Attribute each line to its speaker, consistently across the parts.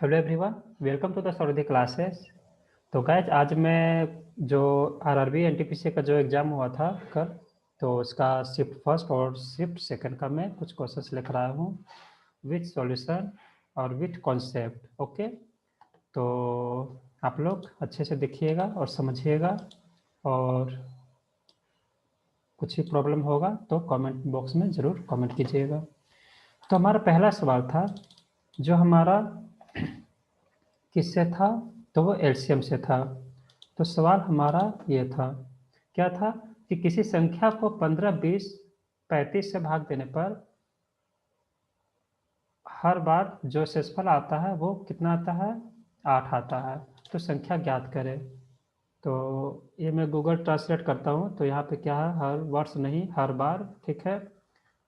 Speaker 1: Hello everyone, welcome to the Saurabh classes. तो guys आज मैं जो आरआरबी एनटीपीसी का जो एग्ज़ाम हुआ था कल, तो उसका शिफ्ट फर्स्ट और शिफ्ट सेकंड का मैं कुछ क्वेश्चंस लेकर आया हूँ विथ सॉल्यूशन और विथ कॉन्सेप्ट। ओके, तो आप लोग अच्छे से देखिएगा और समझिएगा, और कुछ भी प्रॉब्लम होगा तो कमेंट बॉक्स में ज़रूर कमेंट कीजिएगा। तो हमारा पहला सवाल था, जो हमारा किससे था, तो वो एलसीएम से था। तो सवाल हमारा ये था, क्या था कि किसी संख्या को 15, 20, 35 से भाग देने पर हर बार जो शेषफल आता है वो कितना आता है, 8 आता है। तो संख्या ज्ञात करें। तो ये मैं गूगल ट्रांसलेट करता हूँ। तो यहाँ पे क्या है, हर वर्ष नहीं, हर बार। ठीक है,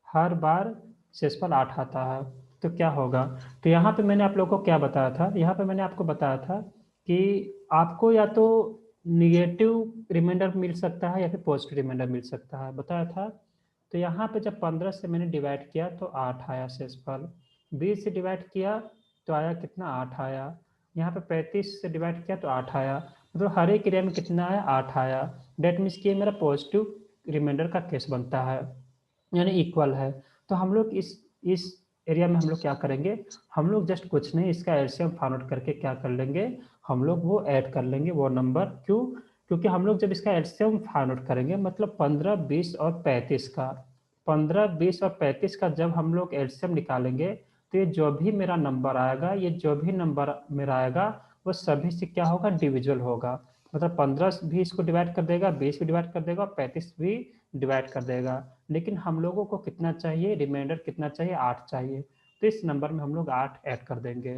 Speaker 1: हर बार शेषफल 8 आता है तो क्या होगा। तो यहाँ पे मैंने आप लोगों को क्या बताया था, यहाँ पे मैंने आपको बताया था कि आपको या तो निगेटिव रिमाइंडर मिल सकता है या फिर पॉजिटिव रिमाइंडर मिल सकता है, बताया था। तो यहाँ पे जब 15 से मैंने डिवाइड किया तो 8 आया शेषफल। 20 से डिवाइड किया तो आया कितना, 8 आया। यहाँ पे 35 से डिवाइड किया तो 8 आया। मतलब हर एक एरिया में कितना आया, 8 आया। डेट मीन्स कि मेरा पॉजिटिव रिमाइंडर का केस बनता है, यानी इक्वल है। तो हम लोग इस एरिया में हम लोग क्या करेंगे, हम लोग जस्ट कुछ नहीं, इसका एलसीएम फाइंड आउट करके क्या कर लेंगे, हम लोग वो ऐड कर लेंगे वो नंबर। क्यों? क्योंकि हम लोग जब इसका एलसीएम फाइंड आउट करेंगे, मतलब 15, 20 और 35 का, 15, 20 और 35 का जब हम लोग एलसीएम निकालेंगे, तो ये जो भी मेरा नंबर आएगा, ये जो भी नंबर मेरा आएगा, वो सभी से क्या होगा, डिविजुअल होगा। मतलब 15 भी इसको डिवाइड कर देगा, 20 भी डिवाइड कर देगा, 35 भी डिवाइड कर देगा। लेकिन हम लोगों को कितना चाहिए, रिमाइंडर कितना चाहिए, 8 चाहिए। तो इस नंबर में हम लोग 8 ऐड कर देंगे।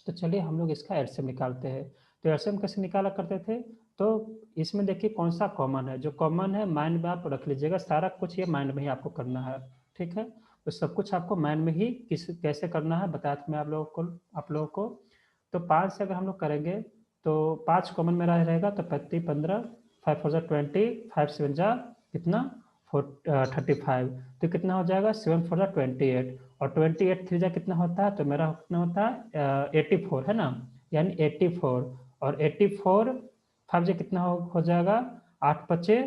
Speaker 1: तो चलिए हम लोग इसका एलसीएम निकालते हैं। तो एलसीएम कैसे निकाला करते थे, तो इसमें देखिए कौन सा कॉमन है। जो कॉमन है माइंड में आप रख लीजिएगा, सारा कुछ ये माइंड में ही आपको करना है। ठीक है, तो सब कुछ आपको माइंड में ही कैसे करना है बताया था मैं आप लोगों को। तो 5 से अगर हम लोग करेंगे, तो 5 कॉमन मेरा रहेगा, तो 35, 15, 5 4 20, 5 7 जा कितना, 35। तो कितना हो जाएगा, 7 4 28, और 28 3 जा कितना होता है, तो मेरा कितना होता है, 84 है ना, यानी 84। और 84 5 जा कितना हो जाएगा, 8 पचे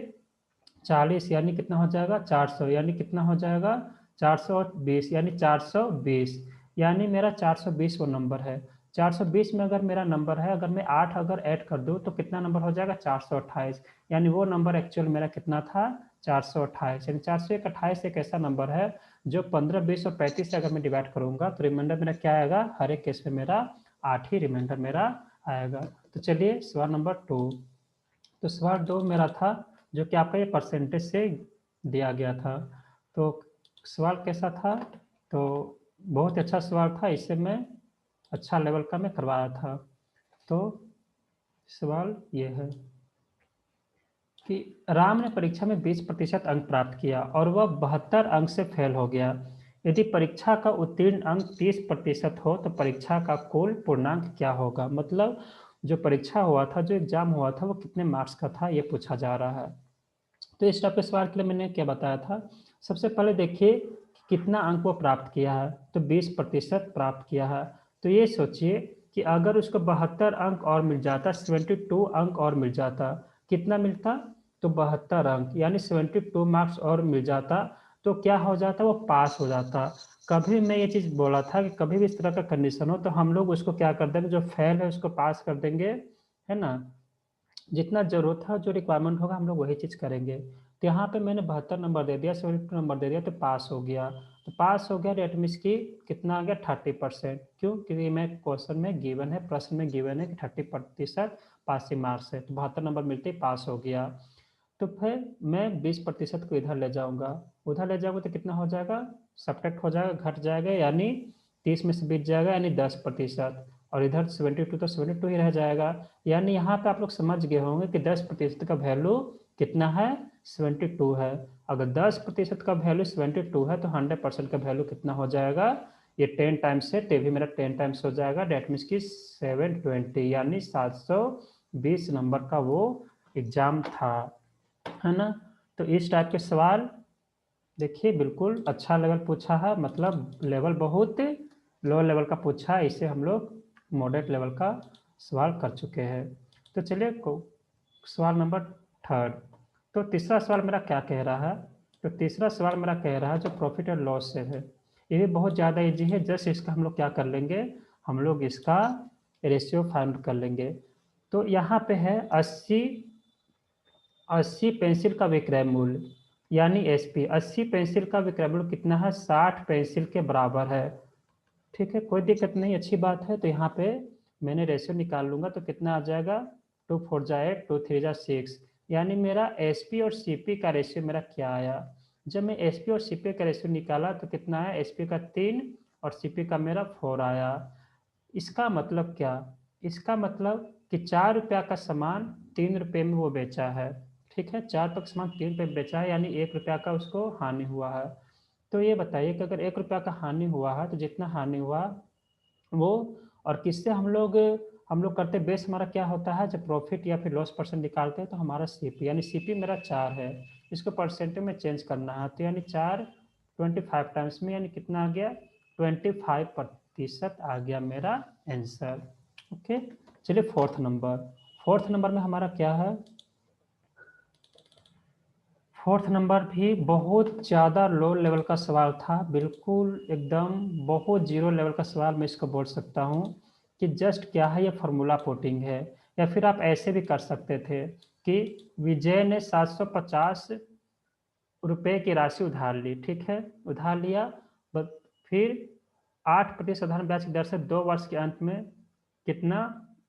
Speaker 1: 40, यानी कितना हो जाएगा, 400, यानी कितना हो जाएगा, 420, यानी 420। यानी मेरा 420 वो नंबर है। 420 में अगर मेरा नंबर है, अगर मैं 8 अगर ऐड कर दूं तो कितना नंबर हो जाएगा, 428। यानी वो नंबर एक्चुअल मेरा कितना था, 428। यानी 428 एक ऐसा नंबर है जो 15, 20 और 35 से अगर मैं डिवाइड करूंगा तो रिमाइंडर मेरा क्या आएगा, हर एक केस में मेरा 8 ही रिमाइंडर मेरा आएगा। तो चलिए सवाल नंबर 2। तो सवाल 2 मेरा था, जो कि आपका ये परसेंटेज से दिया गया था। तो सवाल कैसा था, तो बहुत अच्छा सवाल था, इससे मैं अच्छा लेवल का मैं करवाया था। तो सवाल ये है कि राम ने परीक्षा में 20% अंक प्राप्त किया और वह 72 अंक से फेल हो गया। यदि परीक्षा का उत्तीर्ण अंक 30% हो तो परीक्षा का कुल पूर्णांक क्या होगा। मतलब जो परीक्षा हुआ था, जो एग्जाम हुआ था, वो कितने मार्क्स का था, ये पूछा जा रहा है। तो इस टाइप के सवाल के लिए मैंने क्या बताया था, सबसे पहले देखिए कितना अंक वो प्राप्त किया है, तो 20% प्राप्त किया है। तो ये सोचिए कि अगर उसको 72 अंक और मिल जाता, 72 अंक और मिल जाता, कितना मिलता, तो 72 अंक, यानी 72 मार्क्स और मिल जाता, तो क्या हो जाता, वो पास हो जाता। कभी मैं ये चीज़ बोला था कि कभी भी इस तरह का कंडीशन हो तो हम लोग उसको क्या कर देंगे, जो फेल है उसको पास कर देंगे, है ना। जितना जरूरत है, जो रिक्वायरमेंट होगा, हम लोग वही चीज़ करेंगे। तो यहाँ पे मैंने 72 नंबर दे दिया, 72 नंबर दे दिया, तो पास हो गया। तो पास हो गया, डेट मीन्स की कितना आ गया, 30%। क्यों? क्योंकि मैं क्वेश्चन में गिवन है, प्रश्न में गिवन है कि 30% पासिंग मार्क्स है, तो 72 नंबर मिलते ही पास हो गया। तो फिर मैं 20% को इधर ले जाऊंगा, उधर ले जाऊंगा तो कितना हो जाएगा, सब्ट्रैक्ट हो जाएगा, घट जाएगा, यानी 30 में से बीत जाएगा, यानी 10%। और इधर 72 तो 72 ही रह जाएगा। यानी यहाँ पे आप लोग समझ गए होंगे कि 10% का वैल्यू कितना है, 72 है। अगर 10% का वैल्यू 72 है तो 100% का वैल्यू कितना हो जाएगा, ये 10 टाइम्स है तो भी मेरा 10 टाइम्स हो जाएगा, डेट मीन्स की 720, यानी 720 नंबर का वो एग्जाम था, है ना। तो इस टाइप के सवाल देखिए बिल्कुल अच्छा लेवल पूछा है, मतलब लेवल बहुत लो लेवल का पूछा है, इसे हम लोग मॉडरेट लेवल का सवाल कर चुके हैं। तो चलिए सवाल नंबर थर्ड। तो तीसरा सवाल मेरा क्या कह रहा है? तो तीसरा सवाल मेरा कह रहा है जो प्रॉफिट एंड लॉस से है, ये भी बहुत ज़्यादा इजी है। जस्ट इसका हम लोग क्या कर लेंगे, हम लोग इसका रेशियो फाइंड कर लेंगे। तो यहाँ पे है 80 पेंसिल का विक्रय मूल्य, यानी एसपी। 80 पेंसिल का विक्रय मूल्य कितना है? 60 पेंसिल के बराबर है। ठीक है, कोई दिक्कत नहीं, अच्छी बात है। तो यहाँ पे मैंने रेशियो निकाल लूंगा तो कितना आ जाएगा? 2 4 जा 8, 2 3 जा 6, यानी मेरा एसपी और सीपी का रेशियो मेरा क्या आया? जब मैं एसपी और सीपी का रेशियो निकाला तो कितना है? एसपी का 3 और सीपी का मेरा 4 आया। इसका मतलब क्या? इसका मतलब कि 4 रुपया का सामान 3 रुपये में वो बेचा है। ठीक है, 4 रुपये का सामान 3 रुपये में बेचा है, यानी 1 रुपया का उसको हानि हुआ है। तो ये बताइए कि अगर 1 रुपया का हानि हुआ है तो जितना हानि हुआ वो, और किससे हम लोग करते बेस हमारा क्या होता है? जब प्रॉफिट या फिर लॉस परसेंट निकालते हैं तो हमारा सीपी, यानी सीपी मेरा 4 है, इसको परसेंट में चेंज करना है। तो यानी 4 25 टाइम्स में, यानी कितना आ गया? 25% आ गया मेरा आंसर। ओके, चलिए फोर्थ नंबर। फोर्थ नंबर में हमारा क्या है? फोर्थ नंबर भी बहुत ज़्यादा लो लेवल का सवाल था, बिल्कुल एकदम बहुत जीरो लेवल का सवाल मैं इसको बोल सकता हूँ कि जस्ट क्या है, ये फार्मूला पुटिंग है। या फिर आप ऐसे भी कर सकते थे कि विजय ने 750 रुपए की राशि उधार ली। ठीक है, उधार लिया, फिर 8% साधारण ब्याज की दर से 2 वर्ष के अंत में कितना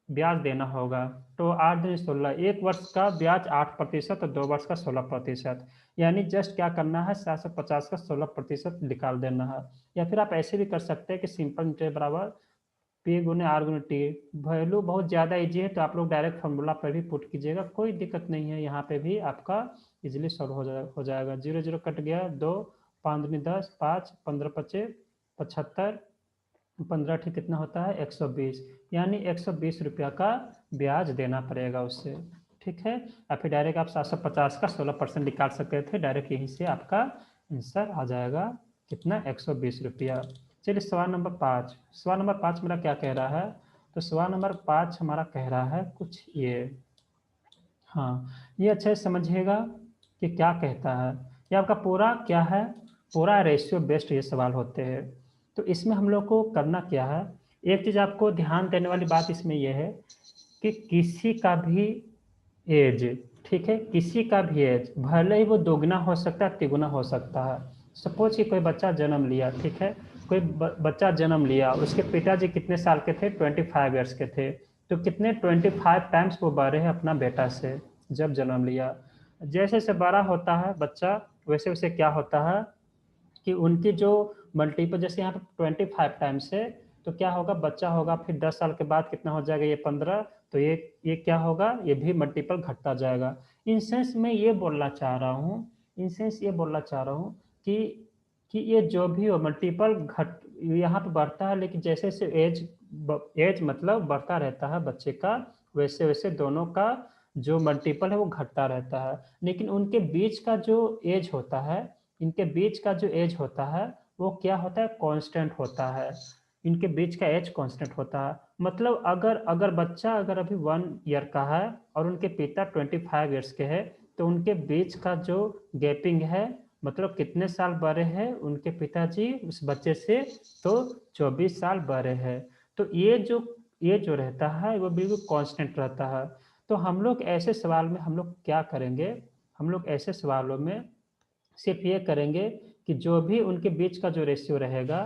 Speaker 1: ब्याज देना होगा? तो 8 दूनी 16, 1 वर्ष का ब्याज 8% और 2 वर्ष का 16%, यानी जस्ट क्या करना है? 750 का 16% निकाल देना है। या फिर आप ऐसे भी कर सकते हैं कि सिंपल इंटरेस्ट बराबर पी गुने आर गुने टी। वैल्यू बहुत ज़्यादा इजी है तो आप लोग डायरेक्ट फॉर्मूला पर भी पुट कीजिएगा, कोई दिक्कत नहीं है। यहाँ पे भी आपका इजीली सॉल्व हो जाएगा। 0 0 कट गया, 2 5 दूनी 10, 5 15 25 75, 15 ठीक कितना होता है? 120, यानी 120 रुपया का ब्याज देना पड़ेगा उससे। ठीक है, या फिर डायरेक्ट आप 750 का 16% निकाल सकते थे, डायरेक्ट यहीं से आपका आंसर आ जाएगा कितना? 120 रुपया। चलिए सवाल नंबर 5। सवाल नंबर 5 मेरा क्या कह रहा है? तो सवाल नंबर 5 हमारा कह रहा है कुछ ये, हाँ, ये अच्छे से समझिएगा कि क्या कहता है। ये आपका पूरा क्या है? पूरा रेशियो बेस्ड ये सवाल होते हैं। तो इसमें हम लोग को करना क्या है? एक चीज़ आपको ध्यान देने वाली बात इसमें यह है कि किसी का भी एज, ठीक है, किसी का भी एज भले ही वो दोगुना हो सकता है, तिगुना हो सकता है। सपोज कि कोई बच्चा जन्म लिया, ठीक है, कोई बच्चा जन्म लिया, उसके पिताजी कितने साल के थे? 25 ईयर्स के थे। तो कितने 25 टाइम्स वो बड़े हैं अपना बेटा से जब जन्म लिया। जैसे जैसे बड़ा होता है बच्चा, वैसे वैसे क्या होता है कि उनकी जो मल्टीपल, जैसे यहाँ पे 25 टाइम्स है, तो क्या होगा? बच्चा होगा, फिर 10 साल के बाद कितना हो जाएगा? ये 15। तो ये क्या होगा? ये भी मल्टीपल घटता जाएगा। इन सेंस मैं ये बोलना चाह रहा हूँ, इन सेंस ये बोलना चाह रहा हूँ कि ये जो भी हो मल्टीपल घट यहाँ पे बढ़ता है, लेकिन जैसे जैसे एज मतलब बढ़ता रहता है बच्चे का, वैसे वैसे दोनों का जो मल्टीपल है वो घटता रहता है। लेकिन उनके बीच का जो एज होता है, इनके बीच का जो एज होता है वो क्या होता है? कांस्टेंट होता है। इनके बीच का एज कांस्टेंट होता है। मतलब अगर अगर बच्चा अगर अभी 1 ईयर का है और उनके पिता 25 ईयर्स के हैं, तो उनके बीच का जो गैपिंग है, मतलब कितने साल बड़े हैं उनके पिताजी उस बच्चे से? तो 24 साल बड़े हैं। तो ये जो रहता है वो बिल्कुल कांस्टेंट रहता है। तो हम लोग ऐसे सवाल में हम लोग क्या करेंगे? हम लोग ऐसे सवालों में सिर्फ ये करेंगे कि जो भी उनके बीच का जो रेशियो रहेगा,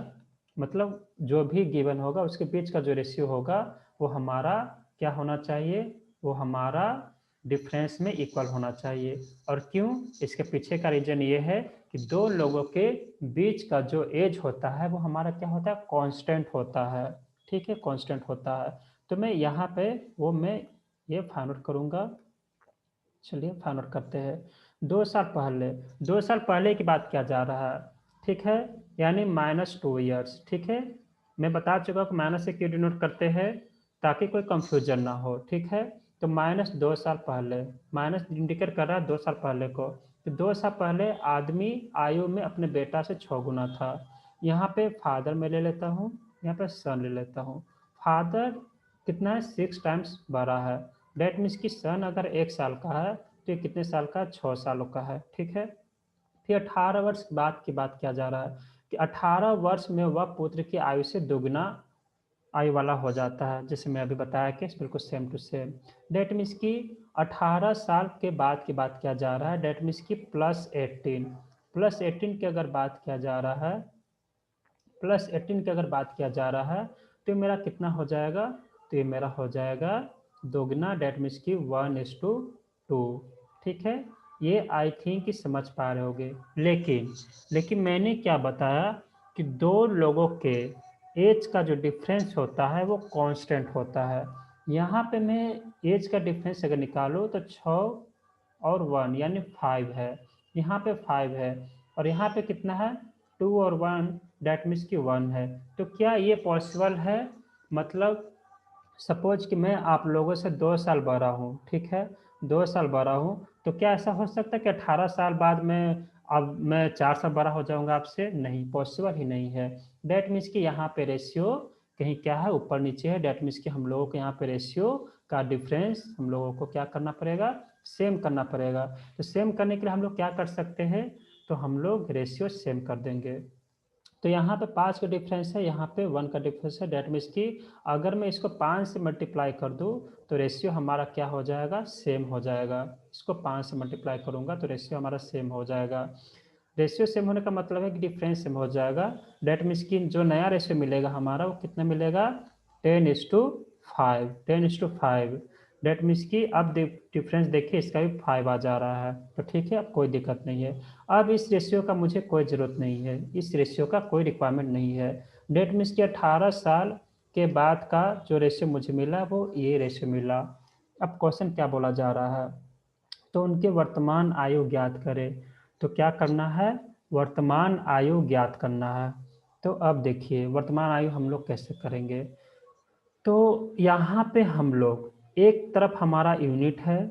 Speaker 1: मतलब जो भी गिवन होगा उसके बीच का जो रेशियो होगा, वो हमारा क्या होना चाहिए? वो हमारा डिफरेंस में इक्वल होना चाहिए। और क्यों? इसके पीछे का रीजन ये है कि दो लोगों के बीच का जो एज होता है वो हमारा क्या होता है? कांस्टेंट होता है। ठीक है, कांस्टेंट होता है। तो मैं यहाँ पे मैं ये फाइंड आउट करूँगा। चलिए फाइंड आउट करते हैं। 2 साल पहले, 2 साल पहले की बात किया जा रहा है, ठीक है, यानी -2 ईयर्स। ठीक है, मैं बता चुका हूँ माइनस से क्यों डिनोट करते हैं, ताकि कोई कंफ्यूजन ना हो। ठीक है, तो -2 साल पहले, माइनस इंडिकेट कर रहा है 2 साल पहले को। तो 2 साल पहले आदमी आयु में अपने बेटा से 6 गुना था। यहाँ पे फादर में ले लेता हूँ, यहाँ पे सन ले लेता हूँ। फादर कितना है 6 टाइम्स बड़ा है। डेट मीन्स कि सन अगर 1 साल का है तो ये कितने साल का, 6 सालों का है। ठीक है, फिर 18 वर्ष बाद की बात किया जा रहा है कि 18 वर्ष में वह पुत्र की आयु से दोगुना आयु वाला हो जाता है, जैसे मैं अभी बताया कि बिल्कुल same to same. Date means कि 18 साल के बाद की बात किया जा रहा है। डेट मीन्स कि +18 की अगर बात किया जा रहा है, +18 की अगर बात किया जा रहा है तो मेरा कितना हो जाएगा, तो ये मेरा हो जाएगा दोगुना। डेट मीन्स कि 1:2। ठीक है, ये आई थिंक कि समझ पा रहे होगे। लेकिन मैंने क्या बताया कि दो लोगों के एज का जो डिफरेंस होता है वो कांस्टेंट होता है। यहाँ पे मैं एज का डिफरेंस अगर निकालूँ तो 6 और 1 यानी 5 है। यहाँ पे 5 है और यहाँ पे कितना है, 2 और 1, डेट मीन्स कि 1 है। तो क्या ये पॉसिबल है, मतलब सपोज कि मैं आप लोगों से 2 साल बड़ा हूँ, ठीक है, 2 साल बड़ा हूँ, तो क्या ऐसा हो सकता है कि 18 साल बाद मैं 4 साल बड़ा हो जाऊंगा आपसे? नहीं, पॉसिबल ही नहीं है। डेट मीन्स कि यहाँ पे रेशियो कहीं क्या है, ऊपर नीचे है। डेट मीन्स कि हम लोगों को यहाँ पे रेशियो का डिफरेंस हम लोगों को क्या करना पड़ेगा, सेम करना पड़ेगा। तो सेम करने के लिए हम लोग क्या कर सकते हैं, तो हम लोग रेशियो सेम कर देंगे। तो यहाँ पे 5 का डिफरेंस है, यहाँ पे 1 का डिफरेंस है। डेट मीन्स कि अगर मैं इसको 5 से मल्टीप्लाई कर दूँ तो रेशियो हमारा क्या हो जाएगा, सेम हो जाएगा। इसको 5 से मल्टीप्लाई करूँगा तो रेशियो हमारा सेम हो जाएगा। रेशियो सेम होने का मतलब है कि डिफरेंस सेम हो जाएगा। डेट मीन्स कि जो नया रेशियो मिलेगा हमारा वो कितना मिलेगा, 10:5। डेट मीन्स कि अब डिफरेंस देखिए इसका भी 5 आ जा रहा है, तो ठीक है, अब कोई दिक्कत नहीं है। अब इस रेशियो का मुझे कोई ज़रूरत नहीं है, इस रेशियो का कोई रिक्वायरमेंट नहीं है। डेट मीन्स कि 18 साल के बाद का जो रेशियो मुझे मिला वो ये रेशियो मिला। अब क्वेश्चन क्या बोला जा रहा है, तो उनके वर्तमान आयु ज्ञात करें। तो क्या करना है, वर्तमान आयु ज्ञात करना है। तो अब देखिए वर्तमान आयु हम लोग कैसे करेंगे। तो यहाँ पे हम लोग एक तरफ हमारा यूनिट है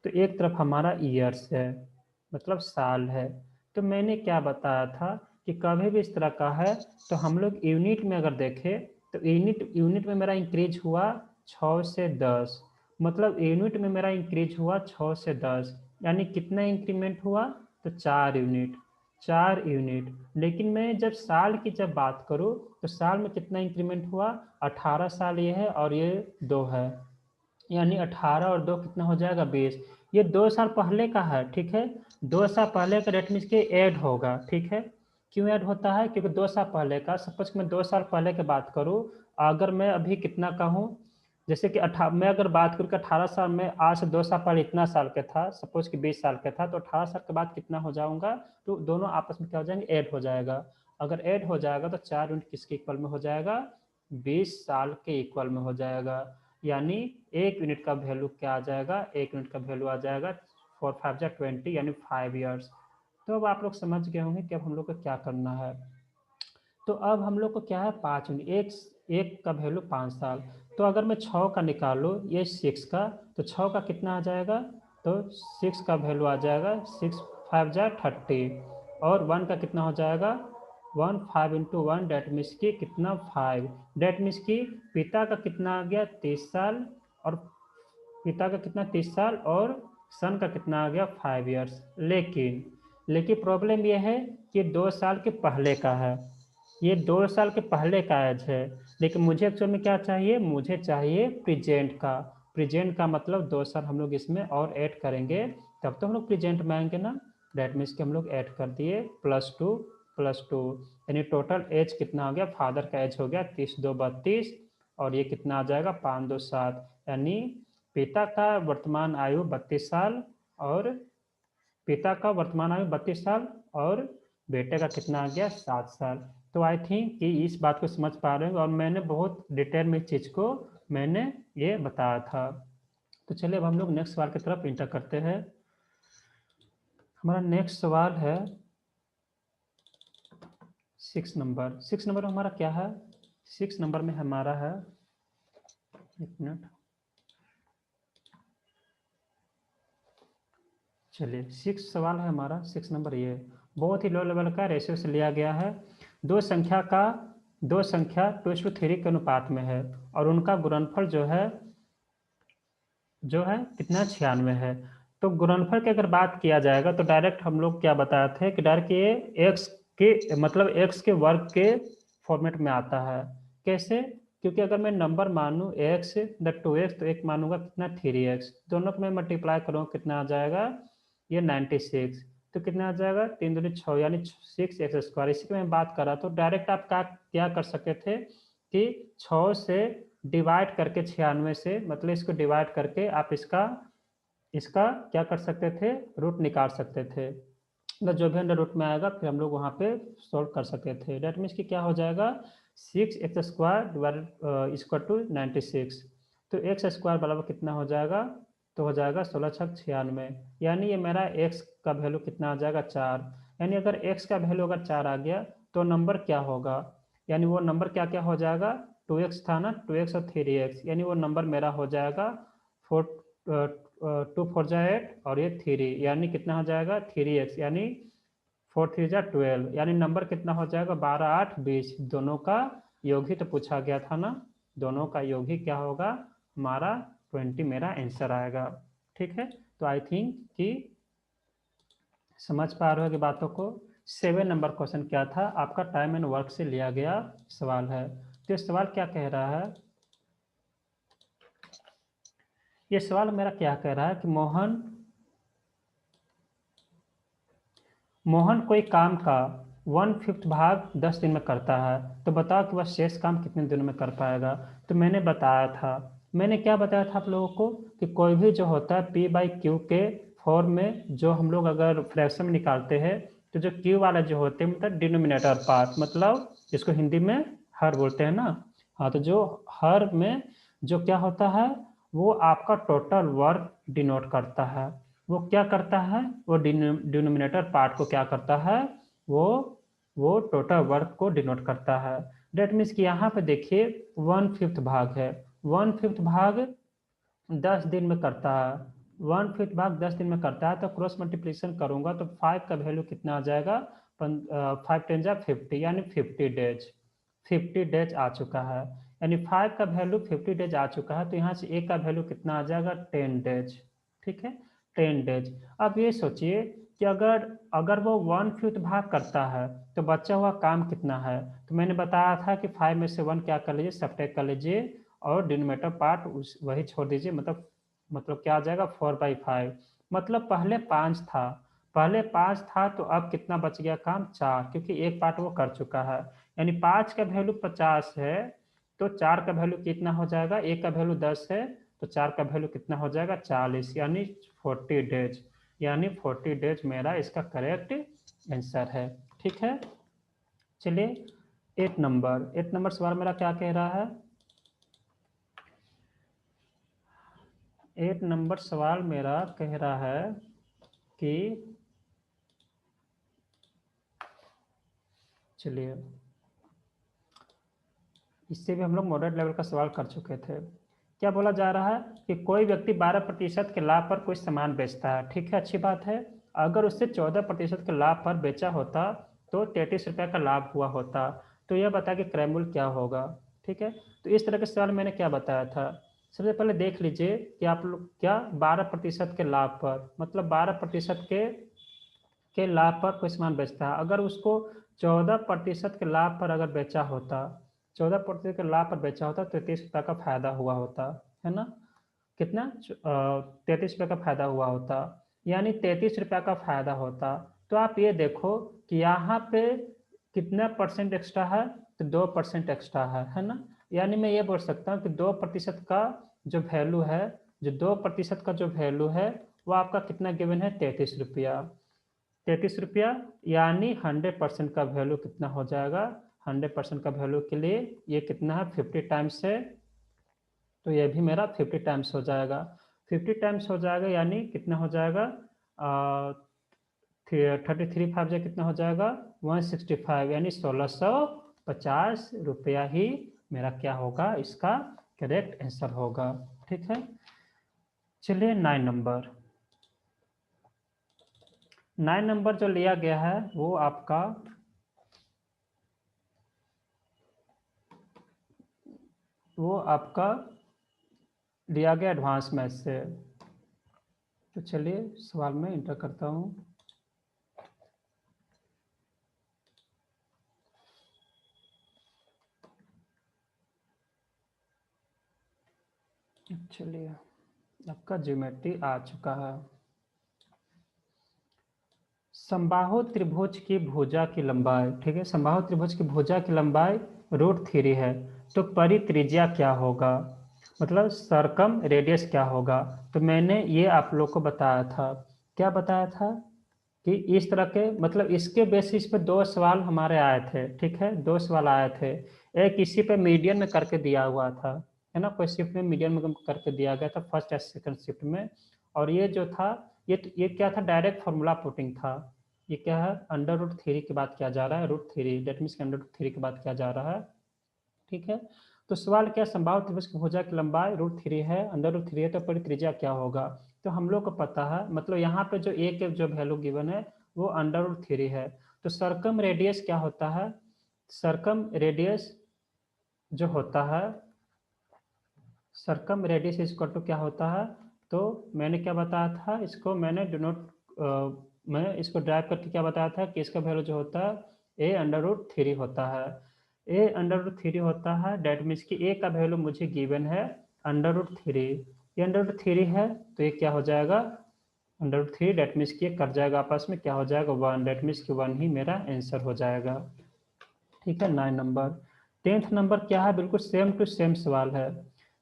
Speaker 1: तो एक तरफ हमारा ईयर्स है, मतलब साल है। तो मैंने क्या बताया था कि कभी भी इस तरह का है तो हम लोग यूनिट में अगर देखें तो यूनिट में मेरा इंक्रीज हुआ 6 से 10, मतलब यूनिट में मेरा इंक्रीज हुआ 6 से 10, यानी कितना इंक्रीमेंट हुआ, तो 4 यूनिट। लेकिन मैं जब साल की जब बात करूँ तो साल में कितना इंक्रीमेंट हुआ, 18 साल ये है और ये 2 है, यानी 18 और 2 कितना हो जाएगा, 20। ये 2 साल पहले का है, ठीक है, 2 साल पहले का डेट मीन्स के ऐड होगा। ठीक है, क्यों ऐड होता है, क्योंकि 2 साल पहले का, सपोज मैं 2 साल पहले की बात करूँ, अगर मैं अभी कितना का हूँ, जैसे कि मैं अगर बात करूँ कि 18 साल में आज से 2 साल पहले इतना साल का था, सपोज कि 20 साल का था, तो 18 साल के बाद कितना हो जाऊंगा, तो दोनों आपस में क्या हो जाएंगे, ऐड हो जाएगा। अगर ऐड हो जाएगा तो 4 यूनिट किसके इक्वल में हो जाएगा, 20 साल के इक्वल में हो जाएगा। यानी 1 यूनिट का वैल्यू क्या आ जाएगा, 1 यूनिट का वैल्यू आ जाएगा 4 5 जा 20 यानी 5 ईयर्स। तो अब आप लोग समझ गए होंगे कि अब हम लोग को क्या करना है। तो अब हम लोग को क्या है, 5 यूनिट, एक का वैल्यू 5 साल। तो अगर मैं 6 का निकालूँ, ये 6 का, तो 6 का कितना आ जाएगा, तो 6 का वैल्यू आ जाएगा 6 5 जा 30, और 1 का कितना हो जाएगा, 1 5 इंटू 1, डेट मीन्स की कितना 5। डेट मीन्स की पिता का कितना आ गया 30 साल, और पिता का कितना 30 साल, और सन का कितना आ गया 5 ईयर्स। लेकिन प्रॉब्लम यह है कि 2 साल के पहले का है, ये 2 साल के पहले का एज है। लेकिन मुझे एक्चुअल में क्या चाहिए, मुझे चाहिए प्रेजेंट का। प्रेजेंट का मतलब 2 साल हम लोग इसमें और ऐड करेंगे तब तो हम लोग प्रेजेंट में आएंगे ना। डेट मीन्स कि हम लोग ऐड कर दिए +2 यानी टोटल एज कितना हो गया, फादर का एज हो गया 30 2 32, और ये कितना आ जाएगा 5 2 7, यानी पिता का वर्तमान आयु 32 साल, और पिता का वर्तमान आयु 32 साल, और बेटे का कितना आ गया 7 साल। तो आई थिंक कि इस बात को समझ पा रहे हैं, और मैंने बहुत डिटेल में इस चीज़ को मैंने ये बताया था। तो चलिए अब हम लोग नेक्स्ट सवाल की तरफ इंटर करते हैं। हमारा नेक्स्ट सवाल है 6 नंबर में हमारा क्या है, 6 नंबर में हमारा है, एक मिनट, चलिए 6 सवाल है हमारा, 6 नंबर ये बहुत ही लो लेवल का रेशियो से लिया गया है। दो संख्या का दो संख्या 2:3 के अनुपात में है और उनका गुणनफल जो है कितना 96 है। तो गुणनफल की अगर बात किया जाएगा तो डायरेक्ट हम लोग क्या बताए थे कि डायरेक्ट ये एक्स के मतलब एक्स के वर्ग के फॉर्मेट में आता है। कैसे? क्योंकि अगर मैं नंबर मानूं एक्स द 2x तो एक मानूंगा कितना 3x, दोनों को मैं मल्टीप्लाई करूँगा कितना आ जाएगा ये 96। तो कितना आ जाएगा 3 दूनी 6 यानी 6x²। इसी की मैं बात कर रहा तो डायरेक्ट आप क्या कर सकते थे कि 6 से डिवाइड करके 96 से मतलब इसको डिवाइड करके आप इसका इसका क्या कर सकते थे रूट निकाल सकते थे। मतलब जो भी अंडर रूट में आएगा फिर हम लोग वहाँ पे सॉल्व कर सकते थे। डेट मीन्स कि क्या हो जाएगा 6x² डिवाइडेड इक्वल टू 96। तो x² बराबर कितना हो जाएगा तो हो जाएगा 16 छक 96 यानी ये मेरा x का वैल्यू कितना आ जाएगा 4। यानी अगर x का वैल्यू अगर 4 आ गया तो नंबर क्या होगा यानी वो नंबर क्या क्या हो जाएगा 2x था ना 2x और 3x यानी वो नंबर मेरा हो जाएगा 2 4 8 और ये 3 यानी कितना हो जाएगा 3x यानी 4 3 12 यानी नंबर कितना हो जाएगा 12 8 20। दोनों का योग ही तो पूछा गया था ना, दोनों का योग ही क्या होगा हमारा 20 मेरा आंसर आएगा। ठीक है, तो आई थिंक कि समझ पा रहे हो कि बातों को। 7 नंबर क्वेश्चन क्या था आपका टाइम एंड वर्क से लिया गया सवाल है। तो ये सवाल क्या कह रहा है, ये सवाल मेरा क्या कह रहा है कि मोहन कोई काम का 1/5 भाग 10 दिन में करता है, तो बताओ कि वह शेष काम कितने दिनों में कर पाएगा। तो मैंने बताया था, मैंने क्या बताया था आप लोगों को कि कोई भी जो होता है P/Q के फॉर्म में जो हम लोग अगर फ्रैक्शन में निकालते हैं तो जो Q वाला जो होते हैं मतलब डिनोमिनेटर पार्ट, मतलब इसको हिंदी में हर बोलते हैं ना। हाँ, तो जो हर में जो क्या होता है वो आपका टोटल वर्क डिनोट करता है। वो क्या करता है वो डिनोमिनेटर पार्ट को क्या करता है वो वो टोटल वर्क को डिनोट करता है। डेट मीन्स कि यहाँ पे देखिए 1/5 भाग है, 1/5 भाग 10 दिन में करता है, 1/5 भाग 10 दिन में करता है। तो क्रॉस मल्टीप्लिकेशन करूंगा तो 5 का वैल्यू कितना आ जाएगा 5 10 जा 50 यानी 50 डेज, 50 डेज आ चुका है। यानी 5 का वैल्यू 50 डेज आ चुका है तो यहाँ से ए का वैल्यू कितना आ जाएगा 10 डेज। ठीक है, 10 डेज। अब ये सोचिए कि अगर अगर वो 1/5 भाग करता है तो बचा हुआ काम कितना है। तो मैंने बताया था कि 5 में से 1 क्या कर लीजिए सब्ट्रैक्ट कर लीजिए और डिनोमिनेटर पार्ट उस वही छोड़ दीजिए, मतलब क्या आ जाएगा 4/5। मतलब पहले 5 था तो अब कितना बच गया काम 4, क्योंकि एक पार्ट वो कर चुका है। यानी 5 का वैल्यू 50 है तो 4 का वैल्यू कितना हो जाएगा, एक का वैल्यू 10 है तो 4 का वैल्यू कितना हो जाएगा 40 यानी 40 डेज। यानी 40 डेज मेरा इसका करेक्ट आंसर है। ठीक है, चलिए 8 नंबर सवाल मेरा क्या कह रहा है। 8 नंबर सवाल मेरा कह रहा है कि चलिए इससे भी हम लोग मॉडरेट लेवल का सवाल कर चुके थे। क्या बोला जा रहा है कि कोई व्यक्ति 12% के लाभ पर कोई सामान बेचता है। ठीक है, अच्छी बात है। अगर उससे 14% के लाभ पर बेचा होता तो 33 रुपये का लाभ हुआ होता। तो यह बता कि क्रय मूल्य क्या होगा। ठीक है, तो इस तरह के सवाल मैंने क्या बताया था। सबसे पहले देख लीजिए कि आप लोग क्या 12% के लाभ पर मतलब 12% के लाभ पर कोई सामान बेचता है, अगर उसको 14% के लाभ पर अगर बेचा होता, 14% के लाभ पर बेचा होता तो 33 रुपये का फायदा हुआ होता, है ना। कितना 33 रुपये का फायदा हुआ होता, यानी 33 रुपये का फायदा होता। तो आप ये देखो कि यहाँ पे कितना परसेंट एक्स्ट्रा है तो 2% एक्स्ट्रा है ना। यानी मैं ये बोल सकता हूँ कि 2% का जो वैल्यू है, जो 2% का जो वैल्यू है वो आपका कितना गिवन है 33 रुपया। 33 रुपया यानी 100% का वैल्यू कितना हो जाएगा, 100% का वैल्यू के लिए ये कितना है 50 टाइम्स है तो ये भी मेरा 50 टाइम्स हो जाएगा। 50 टाइम्स हो जाएगा यानी कितना हो जाएगा 33 5 जा कितना हो जाएगा 165 यानी 1650 रुपया ही मेरा क्या होगा इसका करेक्ट आंसर होगा। ठीक है, चलिए 9 नंबर जो लिया गया है वो आपका वो आपका दिया गया एडवांस मैथ से। तो चलिए सवाल में इंटर करता हूँ। चलिए आपका ज्योमेट्री आ चुका है। समबाहु त्रिभुज की भुजा की लंबाई, ठीक है, समबाहु त्रिभुज की भुजा की लंबाई √3 है, तो परित्रिज्या क्या होगा, मतलब सरकम रेडियस क्या होगा। तो मैंने ये आप लोग को बताया था, क्या बताया था कि इस तरह के, मतलब इसके बेसिस पे दो सवाल हमारे आए थे, ठीक है, दो सवाल आए थे। एक इसी पे मीडियन में करके दिया हुआ था, है ना, कोई शिफ्ट में मीडियन में करके दिया गया था फर्स्ट या सेकंड शिफ्ट में। और ये जो था, ये क्या था, डायरेक्ट फॉर्मूला पुटिंग था। ये क्या है, √3 की बात किया जा रहा है, √3 डेट मीन्स √3 की बात किया जा रहा है, ठीक है। तो सवाल क्या, संभावित त्रिभुज की भुजा की लंबाई √3 है, √3 है, तो परित्रिज्या क्या होगा। तो हम लोग को पता है, मतलब यहाँ पे जो ए के जो वैल्यू गिवन है वो √3 है। तो सरकम रेडियस क्या होता है, सरकम रेडियस जो होता है, सरकम रेडियस इक्वल टू क्या होता है। तो मैंने क्या बताया था, इसको मैंने मैं इसको ड्राइव करके क्या बताया था कि इसका वैल्यू जो होता है a√3 होता है, a√3 होता है। डेट मीन्स कि a का वैल्यू मुझे गिवन है √3, ये √3 है, तो ये क्या हो जाएगा √3, डेट मीन्स कि ये कट जाएगा आपस में, क्या हो जाएगा 1, डेट मीन्स कि 1 ही मेरा आंसर हो जाएगा, ठीक है। 9 नंबर। 10th नंबर क्या है, बिल्कुल सेम टू सेम सवाल है,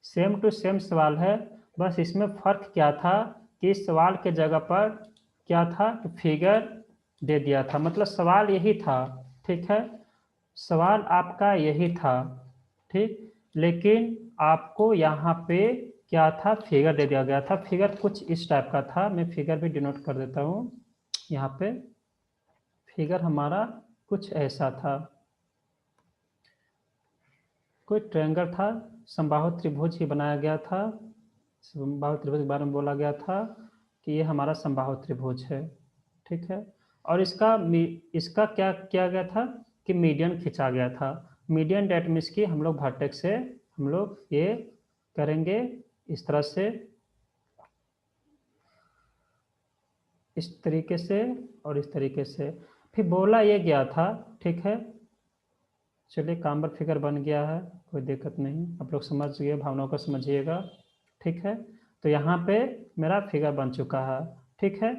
Speaker 1: सेम टू सेम सवाल है। बस इसमें फर्क क्या था कि इस सवाल के जगह पर क्या था कि फिगर दे दिया था, मतलब सवाल यही था, ठीक है, सवाल आपका यही था, ठीक, लेकिन आपको यहाँ पे क्या था, फिगर दे दिया गया था। फिगर कुछ इस टाइप का था, मैं फिगर भी डिनोट कर देता हूँ यहाँ पे। फिगर हमारा कुछ ऐसा था, कोई ट्रायंगल था, समबाहु त्रिभुज ही बनाया गया था। समबाहु त्रिभुज के बारे में बोला गया था कि ये हमारा समबाहु त्रिभुज है, ठीक है। और इसका क्या किया गया था कि मीडियन खींचा गया था। मीडियन डेट मीन्स की हम लोग वर्टेक्स से हम लोग ये करेंगे इस तरह से, इस तरीके से और इस तरीके से, फिर बोला ये गया था, ठीक है। चलिए काम्बर फिगर बन गया है, कोई दिक्कत नहीं, आप लोग समझ गए, भावनाओं को समझिएगा, ठीक है। तो यहाँ पे मेरा फिगर बन चुका है, ठीक है।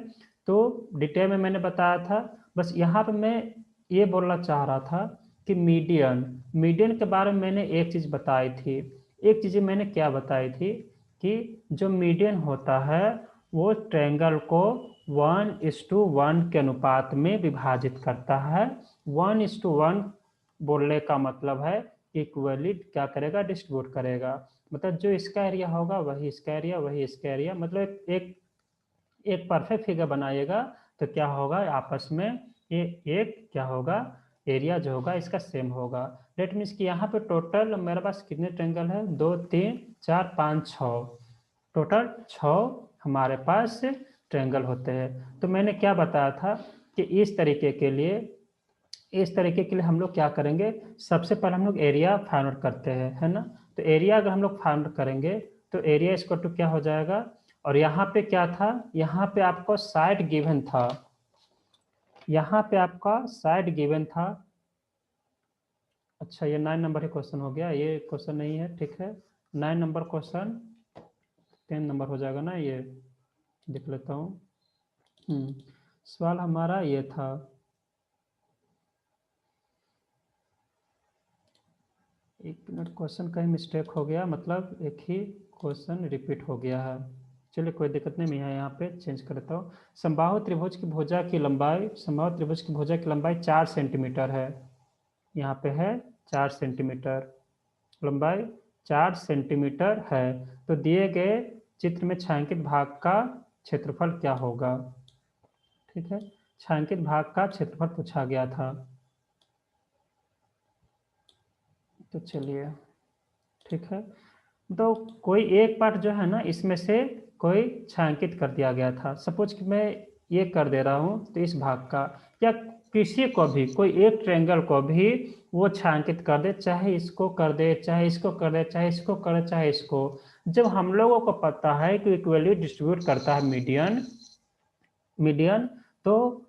Speaker 1: तो डिटेल में मैंने बताया था, बस यहाँ पे मैं ये बोलना चाह रहा था कि मीडियन, मीडियन के बारे में मैंने एक चीज़ बताई थी। एक चीज़ मैंने क्या बताई थी कि जो मीडियन होता है वो ट्रायंगल को 1:1 के अनुपात में विभाजित करता है। 1:1 बोलने का मतलब है इक्वली क्या करेगा, डिस्ट्रीब्यूट करेगा, मतलब जो इसका एरिया होगा वही इसका एरिया, वही इसका एरिया, मतलब एक एक परफेक्ट फिगर बनाइएगा तो क्या होगा आपस में, ये एक क्या होगा, एरिया जो होगा इसका सेम होगा। डेट मीन्स कि यहाँ पे टोटल मेरे पास कितने ट्रायंगल है, 2 3 4 5 6, टोटल 6 हमारे पास ट्रायंगल होते हैं। तो मैंने क्या बताया था कि इस तरीके के लिए, इस तरीके के लिए हम लोग क्या करेंगे, सबसे पहले हम लोग एरिया फाइंड आउट करते हैं, है ना। तो एरिया अगर हम लोग फाइंड आउट करेंगे तो एरिया इक्वल टू क्या हो जाएगा, और यहाँ पे क्या था, यहाँ पे आपको साइड गिवन था, यहाँ पे आपका साइड गिवन था। अच्छा ये 9 नंबर ही क्वेश्चन हो गया, ये क्वेश्चन नहीं है, ठीक है। 9 नंबर क्वेश्चन 10 नंबर हो जाएगा ना, ये देख लेता हूँ। सवाल हमारा ये था, एक मिनट, क्वेश्चन कहीं मिस्टेक हो गया, मतलब एक ही क्वेश्चन रिपीट हो गया है। चलिए कोई दिक्कत नहीं, मैं यहाँ पे चेंज करता हूँ। समबाहु त्रिभुज की भुजा की लंबाई, समबाहु त्रिभुज की भुजा की लंबाई 4 सेंटीमीटर है, यहाँ पे है 4 सेंटीमीटर, लंबाई 4 सेंटीमीटर है। तो दिए गए चित्र में छायांकित भाग का क्षेत्रफल क्या होगा, ठीक है, छायांकित भाग का क्षेत्रफल पूछा गया था। तो चलिए ठीक है, तो कोई एक पार्ट जो है ना इसमें से कोई छायांकित कर दिया गया था, सपोज कि मैं ये कर दे रहा हूँ तो इस भाग का, या किसी को भी कोई एक ट्रायंगल को भी वो छायांकित कर दे, चाहे इसको कर दे, चाहे इसको कर दे, चाहे इसको कर दे, चाहे इसको। जब हम लोगों को पता है कि इक्वली डिस्ट्रीब्यूट करता है मीडियन, मीडियन, तो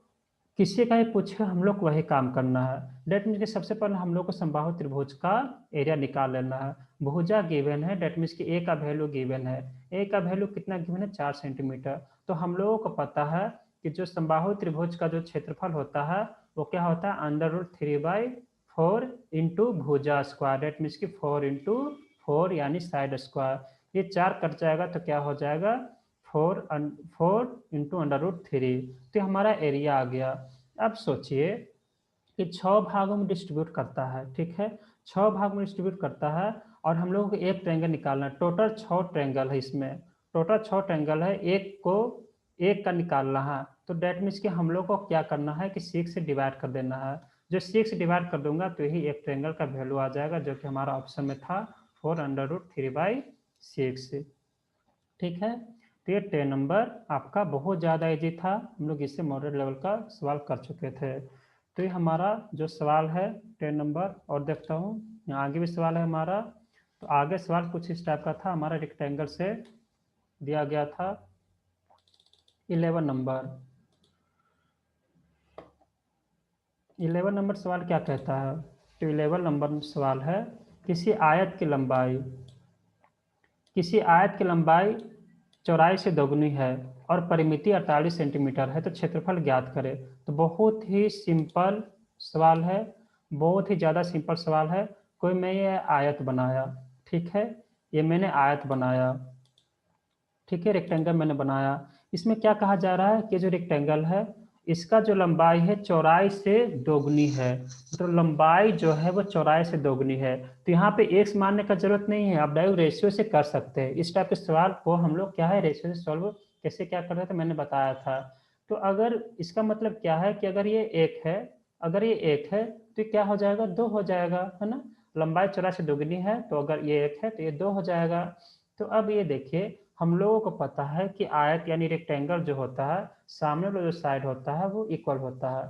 Speaker 1: किसी का ही पूछे हम लोग को वही काम करना है। डेट मीन्स कि सबसे पहले हम लोग को समबाहु त्रिभुज का एरिया निकाल लेना है। भुजा गिवन है, डेट मीन्स कि ए का वैल्यू गिवन है। ए का वैल्यू कितना गिवन है? 4 सेंटीमीटर। तो हम लोगों को पता है कि जो समबाहु त्रिभुज का जो क्षेत्रफल होता है वो क्या होता है? √3/4 इंटू भुजा स्क्वायर, डेट मीन्स कि 4 इंटू 4 यानी साइड स्क्वायर। ये 4 कट जाएगा तो क्या हो जाएगा? 4 इंटू √3। तो हमारा एरिया आ गया। अब सोचिए कि 6 भागों में डिस्ट्रीब्यूट करता है, ठीक है, 6 भाग में डिस्ट्रीब्यूट करता है और हम लोगों को एक ट्रायंगल निकालना है। टोटल 6 ट्रायंगल है इसमें, टोटल 6 ट्रायंगल है, एक को एक का निकालना है। तो डेट मीन्स कि हम लोग को क्या करना है कि 6 से डिवाइड कर देना है। जो 6 से डिवाइड कर दूंगा तो यही एक ट्रायंगल का वैल्यू आ जाएगा, जो कि हमारा ऑप्शन में था 4√3/6। ठीक है, तो ये 10 नंबर आपका बहुत ज़्यादा इजी था, हम लोग इससे मॉडरेट लेवल का सवाल कर चुके थे। तो ये हमारा जो सवाल है 10 नंबर। और देखता हूँ यहाँ आगे भी सवाल है हमारा। तो आगे सवाल कुछ इस टाइप का था, हमारा रेक्टेंगल से दिया गया था। 11 नंबर, 11 नंबर सवाल क्या कहता है? तो 11 नंबर सवाल है, किसी आयत की लंबाई, किसी आयत की लंबाई चौड़ाई से दोगुनी है और परिमिति 48 सेंटीमीटर है, तो क्षेत्रफल ज्ञात करें। तो बहुत ही सिंपल सवाल है, बहुत ही ज़्यादा सिंपल सवाल है। कोई मैं ये आयत बनाया, ठीक है, ये मैंने आयत बनाया, ठीक है, रेक्टेंगल मैंने बनाया। इसमें क्या कहा जा रहा है कि जो रेक्टेंगल है इसका जो लंबाई है चौड़ाई से दोगुनी है, तो लंबाई जो है वो चौड़ाई से दोगुनी है। तो यहाँ पे एक्स मानने का जरूरत नहीं है, आप डायरेक्ट रेशियो से कर सकते हैं। इस टाइप के सवाल को हम लोग क्या है रेशियो से सॉल्व कैसे क्या कर रहे थे मैंने बताया था। तो अगर इसका मतलब क्या है कि अगर ये एक है, अगर ये एक है तो क्या हो जाएगा? 2 हो जाएगा, है ना। लंबाई चौड़ाई से दोगुनी है तो अगर ये एक है तो ये 2 हो जाएगा। तो अब ये देखिए हम लोगों को पता है कि आयत यानी रेक्टेंगल जो होता है सामने वाला जो साइड होता है वो इक्वल होता है।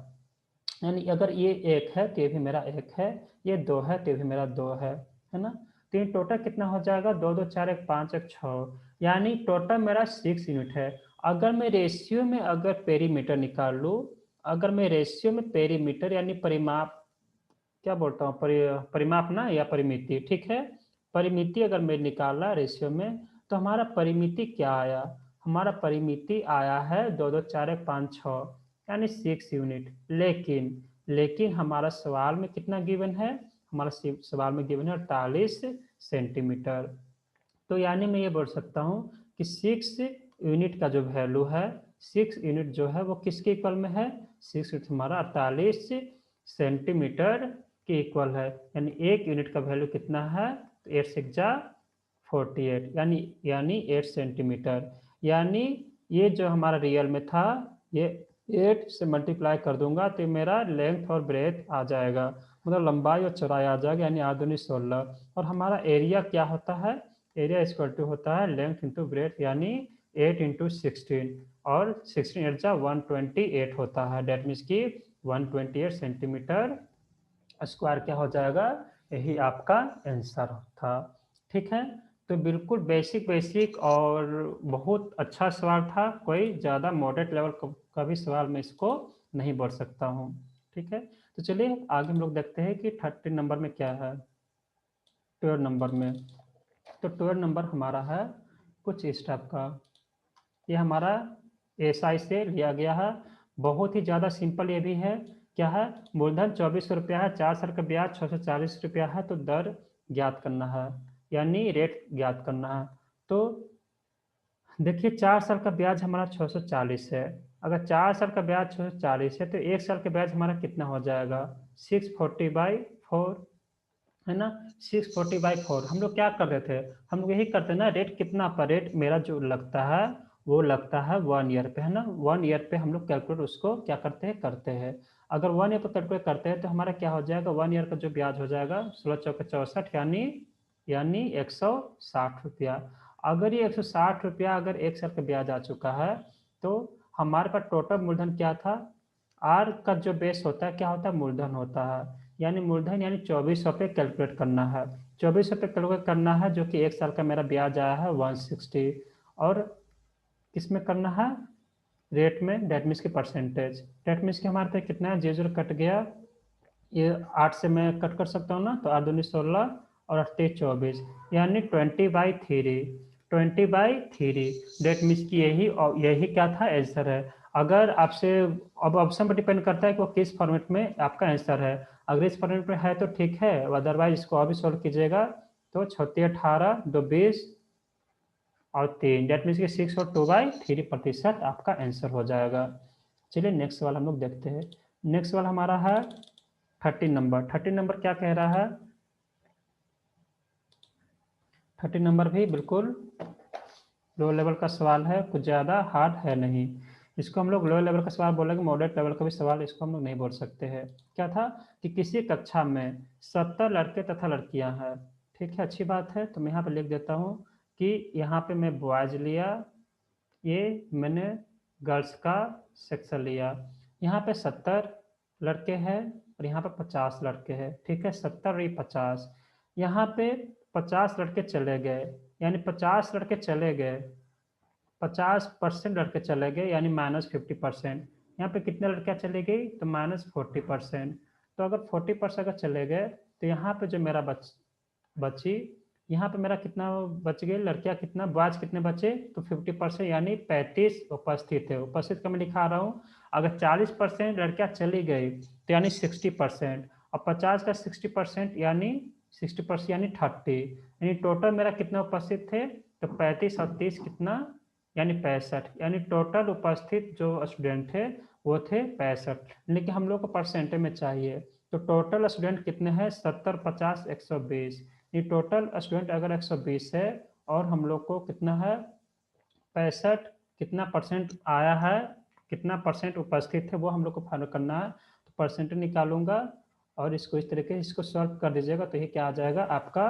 Speaker 1: यानी अगर ये एक है तो ये भी मेरा एक है, ये 2 है तो ये भी मेरा 2 है ना। तो ये टोटल कितना हो जाएगा? 2 2 4 1 5 1 6, यानी टोटल मेरा 6 यूनिट है। अगर मैं रेशियो में अगर पेरीमीटर निकाल लूँ, अगर मैं रेशियो में पेरीमीटर यानी परिमाप, क्या बोलता हूँ, परिमाप ना या परिमिति, ठीक है, परिमिति अगर मैं निकाला रेशियो में तो हमारा परिमिति क्या आया? हमारा परिमिति आया है 2 2 4 1 5 6 यानी 6 यूनिट। लेकिन लेकिन हमारा सवाल में कितना गिवन है? हमारा सवाल में गिवन है 48 सेंटीमीटर। तो यानी मैं ये बोल सकता हूँ कि 6 यूनिट का जो वैल्यू है, 6 यूनिट जो है वो किसके इक्वल में है? 6 यूनिट हमारा 48 सेंटीमीटर के इक्वल है। यानी एक यूनिट का वैल्यू कितना है? तो 8 6 जा 48, यानी 8 सेंटीमीटर। यानी ये जो हमारा रियल में था ये 8 से मल्टीप्लाई कर दूंगा तो मेरा लेंथ और ब्रेथ आ जाएगा, मतलब लंबाई और चौड़ाई आ जाएगा, यानी 8 दूनी 16। और हमारा एरिया क्या होता है? एरिया इक्वल टू होता है लेंथ इंटू ब्रेथ, यानी 8 इंटू 16, और 16 8 जा 128 होता है। डेट मीन्स की 128 सेंटीमीटर स्क्वायर क्या हो जाएगा? यही आपका आंसर था। ठीक है, तो बिल्कुल बेसिक बेसिक और बहुत अच्छा सवाल था, कोई ज़्यादा मॉडरेट लेवल का भी सवाल मैं इसको नहीं बोल सकता हूँ। ठीक है, तो चलिए आगे हम लोग देखते हैं कि 30 नंबर में क्या है। 12 नंबर में, तो 12 नंबर हमारा है कुछ इस टाइप का। ये हमारा एसआई से लिया गया है, बहुत ही ज़्यादा सिंपल ये भी है। क्या है? मूलधन 2400 रुपया है, 4 साल का ब्याज 640 रुपया है, तो दर ज्ञात करना है, यानी रेट ज्ञात करना है। तो देखिए 4 साल का ब्याज हमारा 640 है। अगर 4 साल का ब्याज 640 है तो 1 साल का ब्याज हमारा कितना हो जाएगा? 640/4, है ना। 640/4 हम लोग क्या कर रहे थे? हम लोग यही करते हैं ना, रेट कितना पर रेट मेरा जो लगता है वो लगता है 1 ईयर पे, है ना। 1 ईयर पे हम लोग कैलकुलेट उसको क्या करते हैं। अगर 1 ईयर पर कैलकुलेट करते हैं तो हमारा क्या हो जाएगा? 1 ईयर का जो ब्याज हो जाएगा 16 चौके 64, यानी 160 रुपया। अगर ये 160 रुपया अगर 1 साल का ब्याज आ चुका है तो हमारे पास टोटल मूलधन क्या था? आर का जो बेस होता है क्या होता है, मूलधन होता है, यानी मूलधन यानी 2400 पे कैलकुलेट करना है, 2400 पे कैलकुलेट करना है, जो कि एक साल का मेरा ब्याज आया है 160, और किस में करना है, रेट में, डेट मीन्स की परसेंटेज, डेट मीन्स की हमारे पे कितना है, 0 कट गया, ये 8 से मैं कट कर सकता हूँ ना, तो 8 दूनी 16 और 8 3 24, यानी 20/3, 20/3, डेट मीन्स की यही, और यही क्या था, आंसर है। अगर आपसे, अब ऑप्शन पर डिपेंड करता है कि वो किस फॉर्मेट में आपका आंसर है, अगर इस फॉर्मेट में है तो ठीक है, अदरवाइज इसको अभी सॉल्व कीजिएगा, तो 36 18 2 20 और 3, डेट मीन्स कि 6 और 2/3% आपका आंसर हो जाएगा। चलिए नेक्स्ट सवाल हम लोग देखते हैं। नेक्स्ट सवाल हमारा है 13 नंबर। 13 नंबर क्या कह रहा है, 13 नंबर भी बिल्कुल लो लेवल का सवाल है, कुछ ज़्यादा हार्ड है नहीं, इसको हम लोग लो लेवल का सवाल बोलेंगे, मॉडरेट लेवल का भी सवाल इसको हम लोग नहीं बोल सकते हैं। क्या था कि किसी कक्षा में 70 लड़के तथा लड़कियां हैं, ठीक है, अच्छी बात है, तो मैं यहाँ पे लिख देता हूँ कि यहाँ पे मैं बॉयज लिया, ये मैंने गर्ल्स का सेक्शन लिया, यहाँ पे 70 लड़के हैं और यहाँ पे 50 लड़के हैं, ठीक है, 70 और ये 50, यहाँ पे 50 लड़के चले गए, यानी 50 लड़के चले गए, 50% लड़के चले गए, यानी -50%, यहाँ पे कितने लड़कियाँ चली गई, तो -40%, तो अगर 40% अगर चले गए, तो यहाँ पे जो मेरा बची, यहाँ पे मेरा कितना बच गए, लड़कियां कितना, बॉयज कितने बचे, तो 50%, यानी 35 उपस्थित है, उपस्थित का मैं लिखा रहा हूँ, अगर 40% लड़कियां चली गई तो यानी 60%, और 50 का 60% यानी 60% यानी 30, यानी टोटल मेरा कितना उपस्थित थे, तो 35 और 30 कितना, यानी 65, यानी टोटल उपस्थित जो स्टूडेंट थे वो थे 65, लेकिन हम लोग को परसेंटेज में चाहिए, तो टोटल स्टूडेंट कितने हैं, 70 50 120, ये टोटल स्टूडेंट अगर 120 है और हम लोग को कितना है 65, कितना परसेंट आया है, कितना परसेंट उपस्थित है, वो हम लोग को फाइंड करना है, तो परसेंटेज निकालूंगा और इसको इस तरीके से इसको सॉल्व कर दीजिएगा, तो ये क्या आ जाएगा, आपका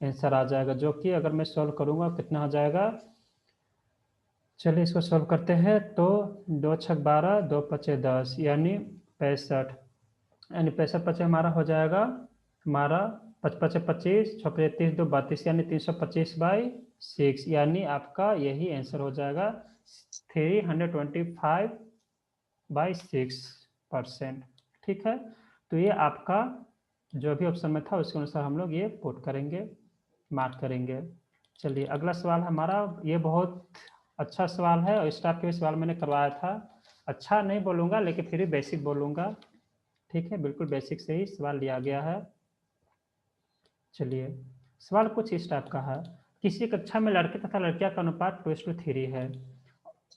Speaker 1: आंसर आ जाएगा, जो कि अगर मैं सॉल्व करूंगा कितना आ जाएगा, चलिए इसको सॉल्व करते हैं, तो 2 6 12 2 5 10, यानी 65, यानी 65 हमारा हो जाएगा, हमारा 55 25 6 2 32, यानी 325/6, यानी आपका यही आंसर हो जाएगा 325/6%, ठीक है, तो ये आपका जो भी ऑप्शन में था उसके अनुसार हम लोग ये पुट करेंगे, मार्क करेंगे। चलिए अगला सवाल हमारा, ये बहुत अच्छा सवाल है और इस टाइप के भी सवाल मैंने करवाया था, अच्छा नहीं बोलूँगा लेकिन फिर भी बेसिक बोलूँगा, ठीक है, बिल्कुल बेसिक से ही सवाल लिया गया है। चलिए सवाल कुछ इस टाइप का है, किसी कक्षा में लड़के तथा लड़कियां का अनुपात 2:3 है,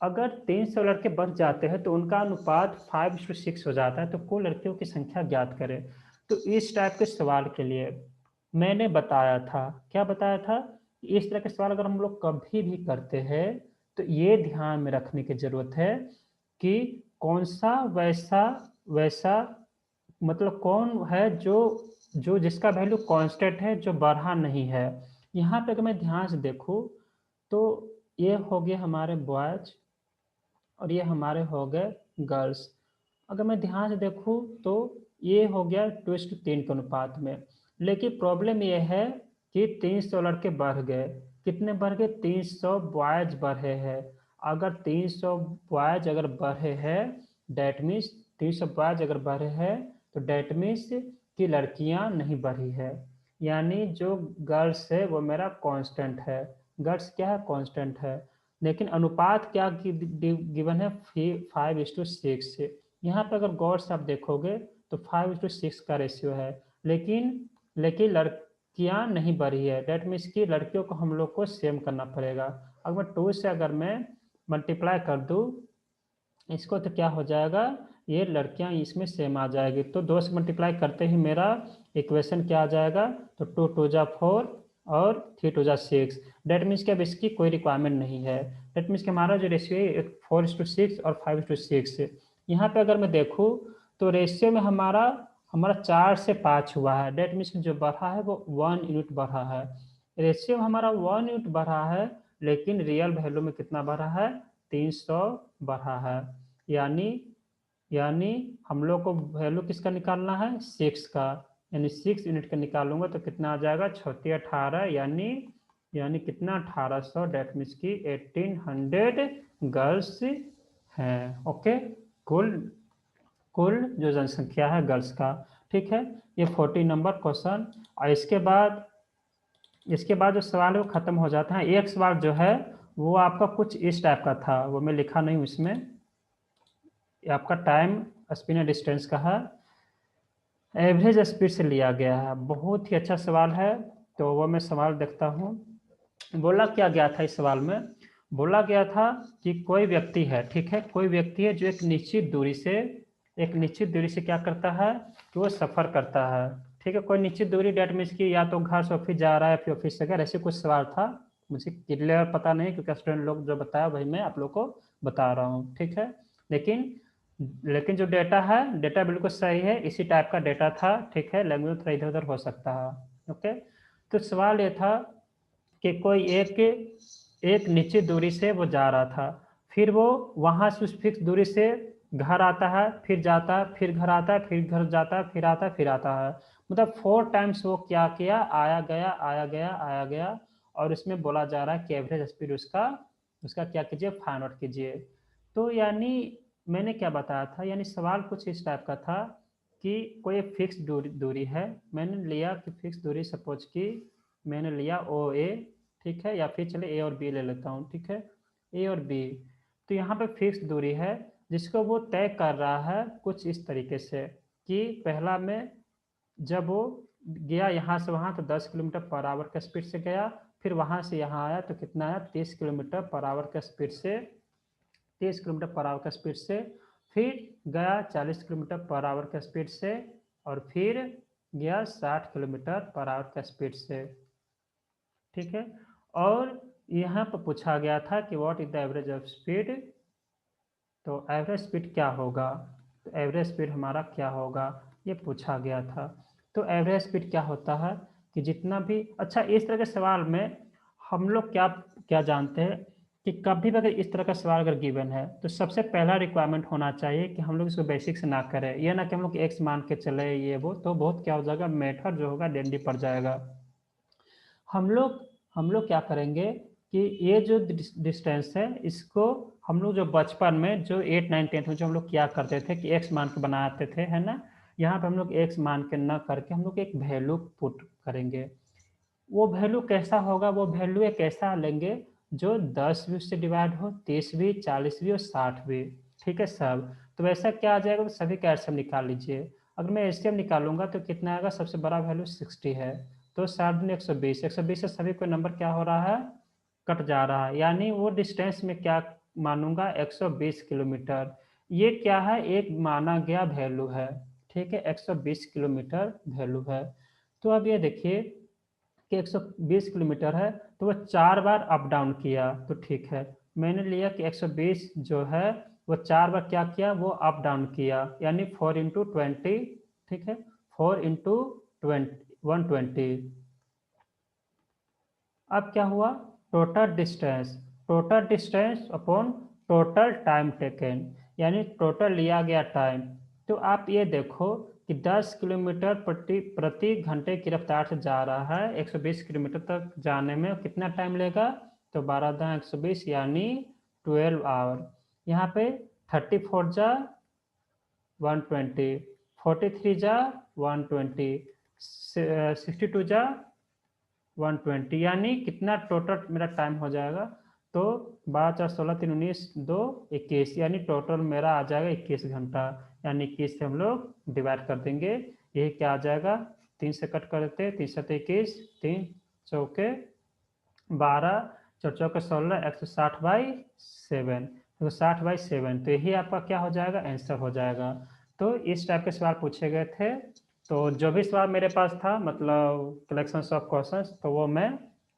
Speaker 1: अगर 300 लड़के बढ़ जाते हैं तो उनका अनुपात 5:6 हो जाता है, तो कुल लड़कियों की संख्या ज्ञात करें। तो इस टाइप के सवाल के लिए मैंने बताया था, क्या बताया था, इस तरह के सवाल अगर हम लोग कभी भी करते हैं तो ये ध्यान में रखने की जरूरत है कि कौन सा वैसा वैसा मतलब कौन है जो जो जिसका वैल्यू कांस्टेंट है, जो बढ़ा नहीं है। यहाँ पे अगर मैं ध्यान से देखूँ तो ये हो गए हमारे बॉयज और ये हमारे हो गए गर्ल्स, अगर मैं ध्यान से देखूँ तो ये हो गया 2:3 के अनुपात में, लेकिन प्रॉब्लम ये है कि 300 लड़के बढ़ गए, कितने बढ़ गए, 300 बॉयज बढ़े हैं, अगर 300 बॉयज अगर बढ़े हैं, डैट मीन्स 300 बॉयज अगर बढ़े हैं, तो डैट मीन्स कि लड़कियां नहीं बढ़ी है, यानी जो गर्ल्स है वो मेरा कांस्टेंट है, गर्ल्स क्या है, कांस्टेंट है, लेकिन अनुपात क्या गिवन है, 5:6 से, यहाँ पे अगर गौर से आप देखोगे तो 5:6 का रेशियो है, लेकिन लेकिन लड़कियां नहीं बढ़ी है, डेट मीन्स कि लड़कियों को हम लोग को सेम करना पड़ेगा, अगर मैं 2 से अगर मैं मल्टीप्लाई कर दूँ इसको, तो क्या हो जाएगा, ये लड़कियां इसमें सेम आ जाएगी, तो 2 से मल्टीप्लाई करते ही मेरा इक्वेशन क्या आ जाएगा, तो 2 2 4 और 3 2 6, डेट मीन्स कि अब इसकी कोई रिक्वायरमेंट नहीं है, डेट मीन्स कि हमारा जो रेशियो है 4:6 और 5:6, यहाँ पे अगर मैं देखूँ तो रेशियो में हमारा हमारा 4 से 5 हुआ है, डेट मीन्स जो बढ़ा है वो 1 यूनिट बढ़ा है, रेशियो हमारा 1 यूनिट बढ़ा है, लेकिन रियल वैल्यू में कितना बढ़ा है, 300 बढ़ा है, यानी यानी हम लोग को वैल्यू किसका निकालना है, 6 का, यानी 6 यूनिट का निकालूंगा तो कितना आ जाएगा, 18 यानी कितना 1800, डेट मीन्स की 1800 गर्ल्स हैं। ओके, कुल कुल जो जनसंख्या है गर्ल्स का। ठीक है, ये 40 नंबर क्वेश्चन। और इसके बाद जो सवाल है वो खत्म हो जाता है। एक सवाल जो है वो आपका कुछ इस टाइप का था, वो मैं लिखा नहीं हूँ इसमें। ये आपका टाइम स्पिन डिस्टेंस का है, एवरेज स्पीड से लिया गया है। बहुत ही अच्छा सवाल है, तो वो मैं सवाल देखता हूँ। बोला क्या गया था इस सवाल में, बोला गया था कि कोई व्यक्ति है, ठीक है, कोई व्यक्ति है जो एक निश्चित दूरी से क्या करता है कि वो सफर करता है। ठीक है, कोई निश्चित दूरी डेट मीन्स की या तो घर से ऑफिस जा रहा है, फिर ऑफिस से घर, ऐसे कुछ सवाल था। मुझे क्लियर पता नहीं, क्योंकि स्टूडेंट लोग जो बताया वही मैं आप लोग को बता रहा हूँ। ठीक है, लेकिन लेकिन जो डेटा है, डेटा बिल्कुल सही है, इसी टाइप का डेटा था। ठीक है, लैंग्वेज थोड़ा इधर उधर हो सकता है। ओके, तो सवाल ये था कि कोई एक एक निश्चित दूरी से वो जा रहा था, फिर वो वहां से उस फिक्स दूरी से घर आता है, फिर जाता है, फिर घर आता है, फिर घर जाता है, फिर आता है, फिर आता है। मतलब 4 टाइम्स वो क्या किया, आया गया आया गया आया गया। और इसमें बोला जा रहा है कि एवरेज स्पीड उसका उसका क्या कीजिए, फाइंड आउट कीजिए। तो यानी मैंने क्या बताया था, यानी सवाल कुछ इस टाइप का था कि कोई फिक्स दूरी है, मैंने लिया कि फिक्स दूरी, सपोज कि मैंने लिया ओ ए। ठीक है, या फिर चले ए और बी ले लेता हूँ। ठीक है, ए और बी, तो यहाँ पे फिक्स दूरी है जिसको वो तय कर रहा है कुछ इस तरीके से कि पहला में जब वो गया यहाँ से वहाँ तो 10 किलोमीटर पर आवर के स्पीड से गया, फिर वहाँ से यहाँ आया तो कितना आया, 30 किलोमीटर पर आवर के स्पीड से, 30 किलोमीटर पर आवर के स्पीड से, फिर गया 40 किलोमीटर पर आवर के स्पीड से, और फिर गया 60 किलोमीटर पर आवर के स्पीड से। ठीक है, और यहाँ पर पूछा गया था कि what is the average of speed, तो एवरेज स्पीड क्या होगा, तो एवरेज स्पीड हमारा क्या होगा, ये पूछा गया था। तो एवरेज स्पीड क्या होता है कि जितना भी, अच्छा इस तरह के सवाल में हम लोग क्या क्या जानते हैं कि कभी भी अगर इस तरह का सवाल अगर गिवन है तो सबसे पहला रिक्वायरमेंट होना चाहिए कि हम लोग इसको बेसिक से ना करें, ये ना कि हम लोग एक्स मान के चले ये वो, तो बहुत क्या हो जाएगा, मेथड जो होगा डेंडी पड़ जाएगा। हम लोग हम लोग क्या करेंगे कि ये जो डिस्टेंस है इसको हम लोग जो बचपन में जो 8 9 10 में जो हम लोग क्या करते थे कि एक्स मान के बनाते थे, है ना, यहाँ पे हम लोग एक्स मान के न करके हम लोग एक वैल्यू पुट करेंगे। वो वैल्यू कैसा होगा, वो वैल्यू एक ऐसा लेंगे जो 10 भी उससे डिवाइड हो, 30 भी, 40 भी और 60 भी। ठीक है सब, तो वैसा क्या आ जाएगा, तो सभी का एलसीएम निकाल लीजिए। अगर मैं एलसीएम निकालूंगा तो कितना आएगा, सबसे बड़ा वैल्यू 60 है, तो 60 में 120, 120 से सभी कोई नंबर क्या हो रहा है, कट जा रहा है, यानी वो डिस्टेंस में क्या मानूंगा, 120 किलोमीटर। ये क्या है, एक माना गया वैल्यू है। ठीक है, 120 किलोमीटर वैल्यू है। तो अब ये देखिए कि 120 किलोमीटर है, तो वो 4 बार अप डाउन किया, तो ठीक है, मैंने लिया कि 120 जो है वो 4 बार क्या किया, वो अप डाउन किया, यानी 4 × 20। ठीक है, 4 × 120। अब क्या हुआ, total distance upon total time taken, यानी टोटल लिया गया टाइम। तो आप ये देखो कि 10 किलोमीटर प्रति प्रति घंटे की रफ्तार से जा रहा है, 120 किलोमीटर तक जाने में कितना टाइम लेगा, तो 12 × 120 यानी 12 आवर। यहाँ पे 34 जा 120, 43 जा 120, 62 जा 120, यानी कितना टोटल मेरा टाइम हो जाएगा, तो 12 4 16 3 19 2 21, यानी टोटल मेरा आ जाएगा 21 घंटा। यानी 21 से हम लोग डिवाइड कर देंगे, यही क्या आ जाएगा, 3 से कट कर देते, 3 7 21, 3 चौके 12, 4 चौके 16, 160/7, तो 60/7, तो यही आपका क्या हो जाएगा, आंसर हो जाएगा। तो इस टाइप के सवाल पूछे गए थे। तो जो भी सवाल मेरे पास था, मतलब कलेक्शन ऑफ क्वेश्चंस, तो वो मैं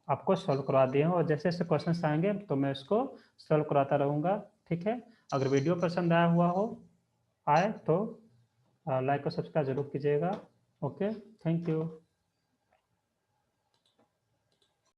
Speaker 1: आपको सॉल्व करवा दिया हूँ, और जैसे जैसे क्वेश्चंस आएंगे तो मैं उसको सॉल्व कराता रहूँगा। ठीक है, अगर वीडियो पसंद आया हुआ हो आए तो लाइक और सब्सक्राइब जरूर कीजिएगा। Okay, thank you.